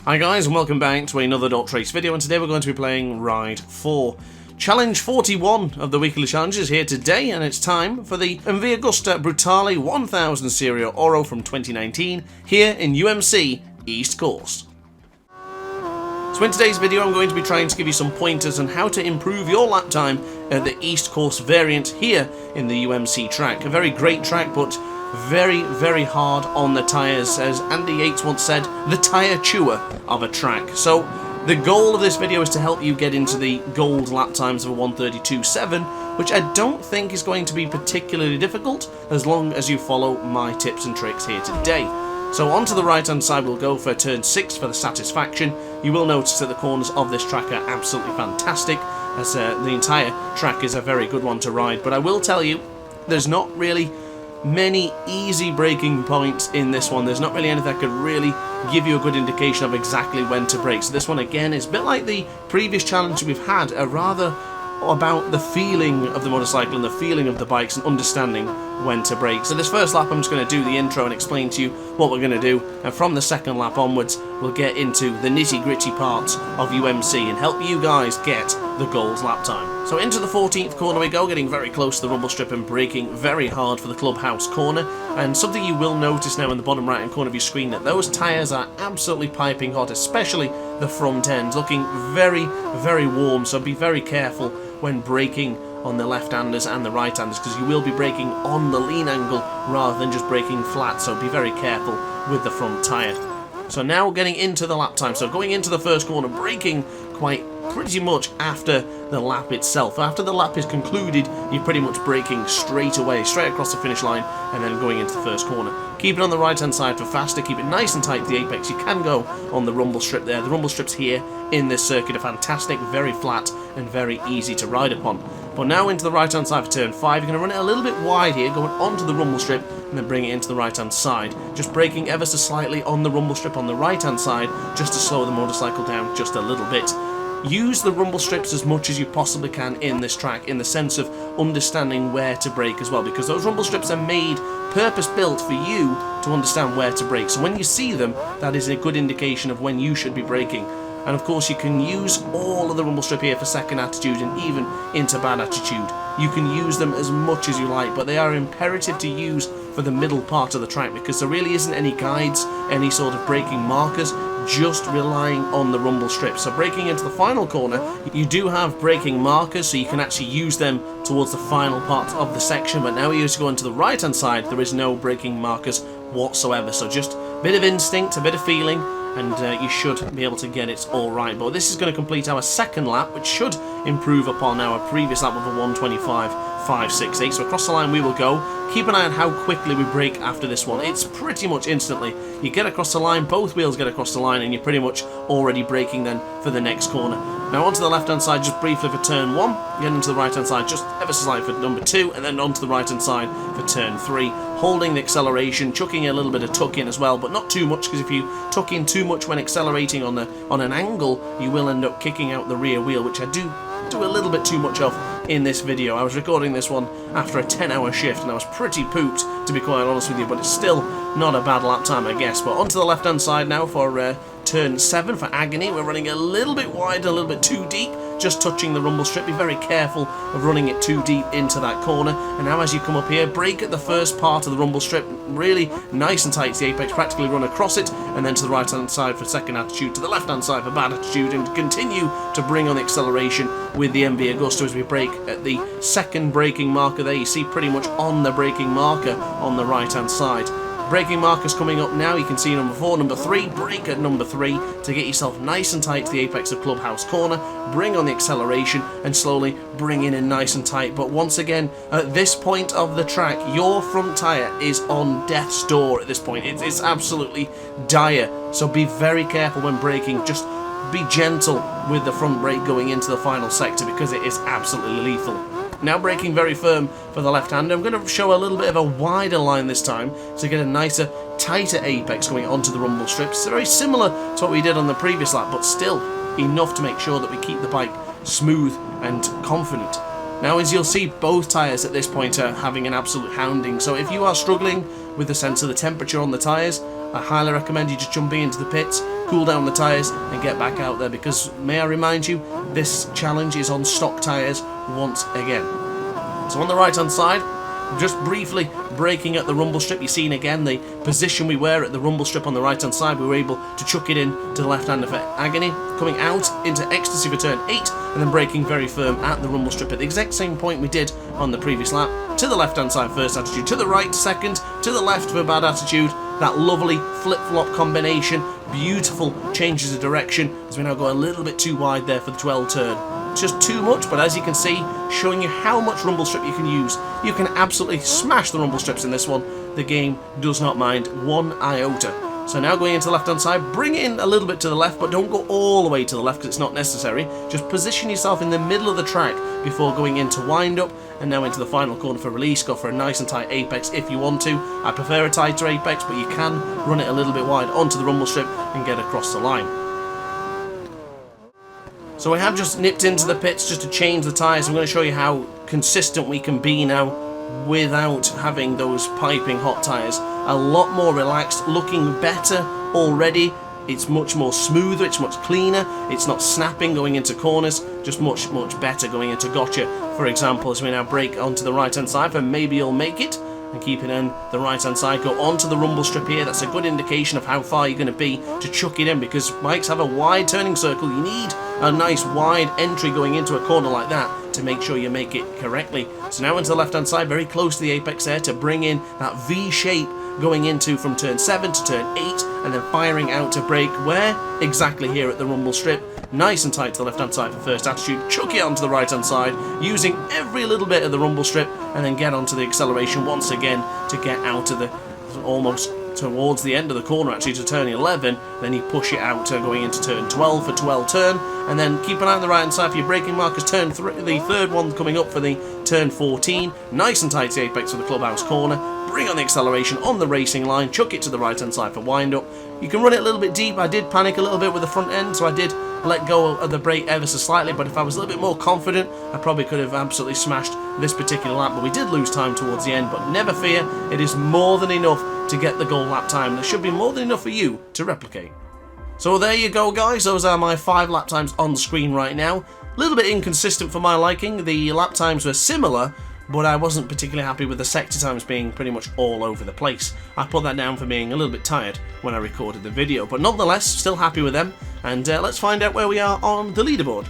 Hi guys, and welcome back to another DrAce video, and today we're going to be playing Ride 4. Challenge 41 of the weekly challenges here today, and it's time for the MV Agusta Brutale 1000 Serie Oro from 2019 here in UMC East Course. So in today's video I'm going to be trying to give you some pointers on how to improve your lap time at the East Course variant here in the UMC track. A very great track, but very hard on the tyres, as Andy Yates once said, the tyre chewer of a track. So the goal of this video is to help you get into the gold lap times of a 1:32.7, which I don't think is going to be particularly difficult as long as you follow my tips and tricks here today. So onto the right hand side we'll go for turn 6 for the satisfaction. You will notice that the corners of this track are absolutely fantastic, as the entire track is a very good one to ride. But I will tell you, there's not really many easy braking points in this one. There's not really anything that could really give you a good indication of exactly when to brake. So this one again is a bit like the previous challenge we've had, rather about the feeling of the motorcycle and the feeling of the bikes and understanding when to brake. So this first lap I'm just going to do the intro and explain to you what we're going to do, and from the second lap onwards we'll get into the nitty-gritty parts of UMC and help you guys get the gold lap time. So into the 14th corner we go, getting very close to the rumble strip and braking very hard for the clubhouse corner. And something you will notice now in the bottom right hand corner of your screen, that those tyres are absolutely piping hot, especially the front end, looking very warm. So be very careful when braking on the left-handers and the right-handers, because you will be braking on the lean angle rather than just braking flat, so be very careful with the front tyre. So now getting into the lap time, so going into the first corner, braking pretty much after the lap itself. After the lap is concluded, you're pretty much braking straight away, straight across the finish line, and then going into the first corner. Keep it on the right hand side for faster, keep it nice and tight to the apex. You can go on the rumble strip there. The rumble strips here in this circuit are fantastic, very flat and very easy to ride upon. But now into the right hand side for turn 5, you're going to run it a little bit wide here, going onto the rumble strip and then bring it into the right hand side. Just braking ever so slightly on the rumble strip on the right hand side, just to slow the motorcycle down just a little bit. Use the rumble strips as much as you possibly can in this track, in the sense of understanding where to brake as well, because those rumble strips are made purpose-built for you to understand where to brake. So when you see them, that is a good indication of when you should be braking. And of course you can use all of the rumble strip here for second attitude and even into bad attitude. You can use them as much as you like, but they are imperative to use for the middle part of the track, because there really isn't any guides, any sort of braking markers, just relying on the rumble strip. So braking into the final corner, you do have braking markers, so you can actually use them towards the final part of the section, but now you go into the right hand side, there is no braking markers whatsoever. So just a bit of instinct, a bit of feeling, and you should be able to get it all right. But this is going to complete our second lap, which should improve upon our previous lap of a 1:25.568. So across the line we will go. Keep an eye on how quickly we brake after this one. It's pretty much instantly. You get across the line, both wheels get across the line, and you're pretty much already braking then for the next corner. Now onto the left hand side just briefly for turn 1, get into the right hand side just ever so slightly for number 2, and then onto the right hand side for turn 3. Holding the acceleration, chucking a little bit of tuck in as well, but not too much, because if you tuck in too much when accelerating on an angle, you will end up kicking out the rear wheel, which I do a little bit too much of in this video. I was recording this one after a 10-hour shift and I was pretty pooped, to be quite honest with you, but it's still not a bad lap time, I guess. But onto the left hand side now for turn 7 for agony. We're running a little bit wide, a little bit too deep, just touching the rumble strip. Be very careful of running it too deep into that corner. And now as you come up here, brake at the first part of the rumble strip, really nice and tight to the apex, practically run across it, and then to the right hand side for second attitude, to the left hand side for bad attitude, and continue to bring on the acceleration with the MV Agusta as we brake at the second braking marker there. You see pretty much on the braking marker on the right hand side. Braking markers coming up now. You can see number 4, number 3, brake at number 3 to get yourself nice and tight to the apex of clubhouse corner, bring on the acceleration and slowly bring in nice and tight. But once again, at this point of the track, your front tyre is on death's door at this point. It's absolutely dire, so be very careful when braking. Just be gentle with the front brake going into the final sector, because it is absolutely lethal. Now braking very firm for the left hand. I'm going to show a little bit of a wider line this time to get a nicer, tighter apex going onto the rumble strips. It's very similar to what we did on the previous lap, but still enough to make sure that we keep the bike smooth and confident. Now, as you'll see, both tyres at this point are having an absolute hounding, so if you are struggling with the sense of the temperature on the tyres, I highly recommend you just jumping into the pits, cool down the tyres and get back out there, because may I remind you, this challenge is on stock tyres once again. So on the right hand side, just briefly braking at the rumble strip. You're seeing again the position we were at the rumble strip on the right hand side. We were able to chuck it in to the left hander for agony, coming out into ecstasy for turn 8, and then braking very firm at the rumble strip at the exact same point we did on the previous lap. To the left hand side first attitude, to the right second, to the left for bad attitude. That lovely flip-flop combination, beautiful changes of direction as we now go a little bit too wide there for the 12 turn. It's just too much, but as you can see, showing you how much rumble strip you can use. You can absolutely smash the rumble strips in this one. The game does not mind one iota. So now going into the left hand side, bring it in a little bit to the left, but don't go all the way to the left because it's not necessary. Just position yourself in the middle of the track before going into wind up, and now into the final corner for release. Go for a nice and tight apex if you want to. I prefer a tighter apex, but you can run it a little bit wide onto the rumble strip and get across the line. So we have just nipped into the pits just to change the tyres. I'm going to show you how consistent we can be now without having those piping hot tyres. A lot more relaxed, looking better already. It's much more smoother, it's much cleaner, it's not snapping going into corners, just much better going into gotcha. For example, as we now brake onto the right hand side for maybe you'll make it, and keep it in the right hand side, go onto the rumble strip here. That's a good indication of how far you're going to be to chuck it in, because bikes have a wide turning circle. You need a nice wide entry going into a corner like that to make sure you make it correctly. So now into the left hand side, very close to the apex there, to bring in that V shape going into from turn 7 to turn 8, and then firing out to brake where? Exactly here at the rumble strip. Nice and tight to the left hand side for first attitude, chuck it onto the right hand side using every little bit of the rumble strip, and then get onto the acceleration once again to get out of the, almost towards the end of the corner actually, to turn 11. Then you push it out to going into turn 12 for 12 turn, and then keep an eye on the right hand side for your braking markers. Turn 3, the third one coming up for the turn 14, nice and tight to the apex for the clubhouse corner. Bring on the acceleration on the racing line, chuck it to the right hand side for wind up. You can run it a little bit deep. I did panic a little bit with the front end, so I did let go of the brake ever so slightly, but if I was a little bit more confident, I probably could have absolutely smashed this particular lap. But we did lose time towards the end, but never fear, it is more than enough to get the goal lap time. There should be more than enough for you to replicate. So there you go, guys. Those are my 5 lap times on screen right now. A little bit inconsistent for my liking. The lap times were similar, but I wasn't particularly happy with the sector times being pretty much all over the place. I put that down for being a little bit tired when I recorded the video, but nonetheless, still happy with them. And let's find out where we are on the leaderboard.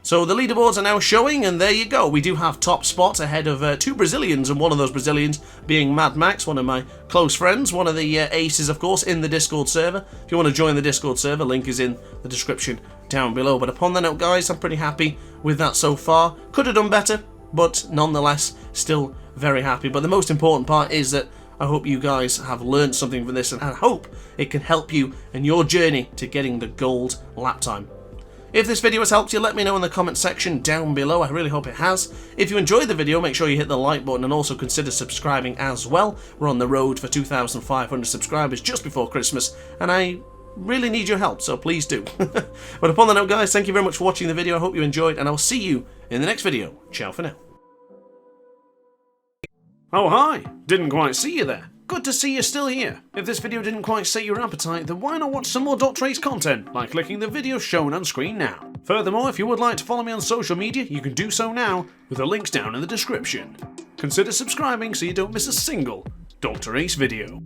So the leaderboards are now showing, and there you go. We do have top spots ahead of 2 Brazilians, and one of those Brazilians being Mad Max, one of my close friends, one of the aces, of course, in the Discord server. If you want to join the Discord server, link is in the description down below. But upon that note, guys, I'm pretty happy with that so far. Could have done better, but nonetheless, still very happy. But the most important part is that I hope you guys have learned something from this, and I hope it can help you in your journey to getting the gold lap time. If this video has helped you, let me know in the comment section down below. I really hope it has. If you enjoyed the video, make sure you hit the like button and also consider subscribing as well. We're on the road for 2,500 subscribers just before Christmas, and I really need your help, so please do. But upon that note, guys, thank you very much for watching the video. I hope you enjoyed, and I'll see you in the next video. Ciao for now. Oh hi, didn't quite see you there. Good to see you're still here. If this video didn't quite sate your appetite, then why not watch some more DrAce content by clicking the video shown on screen now. Furthermore, if you would like to follow me on social media, you can do so now with the links down in the description. Consider subscribing so you don't miss a single DrAce video.